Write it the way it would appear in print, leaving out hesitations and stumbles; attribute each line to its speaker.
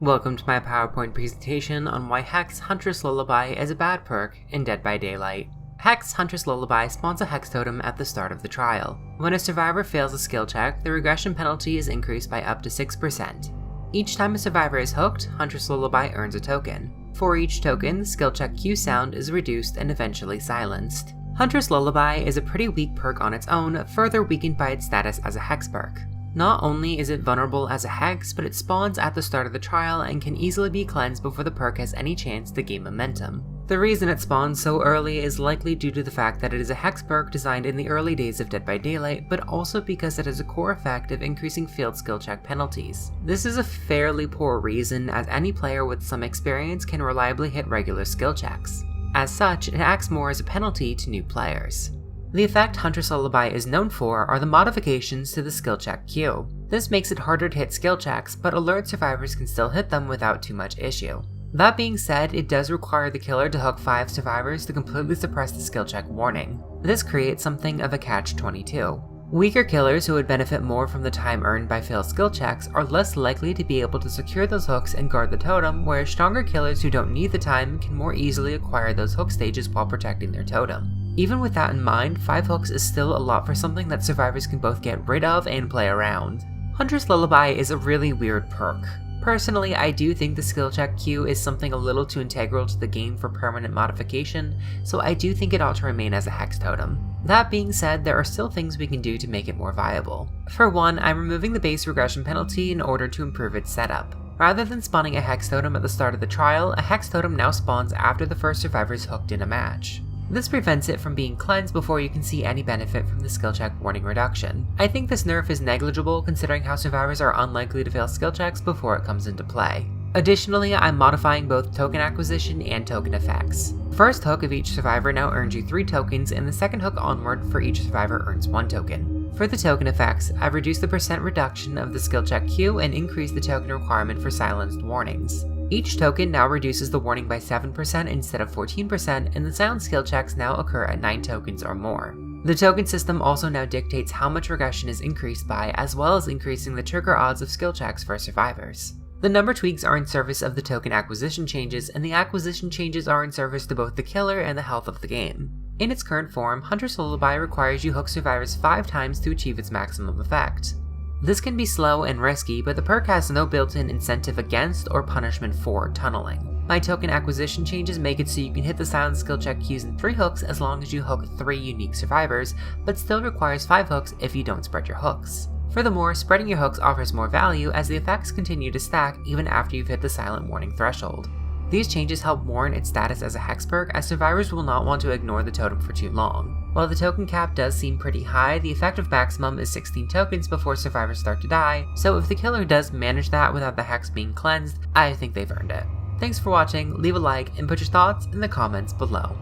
Speaker 1: Welcome to my PowerPoint presentation on why Hex Huntress Lullaby is a bad perk in Dead by Daylight. Hex Huntress Lullaby spawns a Hex totem at the start of the trial. When a survivor fails a skill check, the regression penalty is increased by up to 6%. Each time a survivor is hooked, Huntress Lullaby earns a token. For each token, the skill check Q sound is reduced and eventually silenced. Huntress Lullaby is a pretty weak perk on its own, further weakened by its status as a Hex perk. Not only is it vulnerable as a Hex, but it spawns at the start of the trial and can easily be cleansed before the perk has any chance to gain momentum. The reason it spawns so early is likely due to the fact that it is a Hex perk designed in the early days of Dead by Daylight, but also because it has a core effect of increasing field skill check penalties. This is a fairly poor reason, as any player with some experience can reliably hit regular skill checks. As such, it acts more as a penalty to new players. The effect Huntress Lullaby is known for are the modifications to the skill check queue. This makes it harder to hit skill checks, but alert survivors can still hit them without too much issue. That being said, it does require the killer to hook 5 survivors to completely suppress the skill check warning. This creates something of a catch-22. Weaker killers who would benefit more from the time earned by failed skill checks are less likely to be able to secure those hooks and guard the totem, whereas stronger killers who don't need the time can more easily acquire those hook stages while protecting their totem. Even with that in mind, 5 hooks is still a lot for something that survivors can both get rid of and play around. Huntress Lullaby is a really weird perk. Personally, I do think the skill check queue is something a little too integral to the game for permanent modification, so I do think it ought to remain as a Hex totem. That being said, there are still things we can do to make it more viable. For one, I'm removing the base regression penalty in order to improve its setup. Rather than spawning a Hex totem at the start of the trial, a Hex totem now spawns after the first survivor is hooked in a match. This prevents it from being cleansed before you can see any benefit from the skill check warning reduction. I think this nerf is negligible considering how survivors are unlikely to fail skill checks before it comes into play. Additionally, I'm modifying both token acquisition and token effects. First hook of each survivor now earns you 3 tokens, and the second hook onward for each survivor earns 1 token. For the token effects, I've reduced the percent reduction of the skill check queue and increased the token requirement for silenced warnings. Each token now reduces the warning by 7% instead of 14%, and the sound skill checks now occur at 9 tokens or more. The token system also now dictates how much regression is increased by, as well as increasing the trigger odds of skill checks for survivors. The number tweaks are in service of the token acquisition changes, and the acquisition changes are in service to both the killer and the health of the game. In its current form, Huntress Lullaby requires you hook survivors 5 times to achieve its maximum effect. This can be slow and risky, but the perk has no built-in incentive against or punishment for tunneling. My token acquisition changes make it so you can hit the silent skill check queues in 3 hooks as long as you hook 3 unique survivors, but still requires 5 hooks if you don't spread your hooks. Furthermore, spreading your hooks offers more value as the effects continue to stack even after you've hit the silent warning threshold. These changes help warrant its status as a Hex perk, as survivors will not want to ignore the totem for too long. While the token cap does seem pretty high, the effective maximum is 16 tokens before survivors start to die, so if the killer does manage that without the Hex being cleansed, I think they've earned it. Thanks for watching, leave a like, and put your thoughts in the comments below.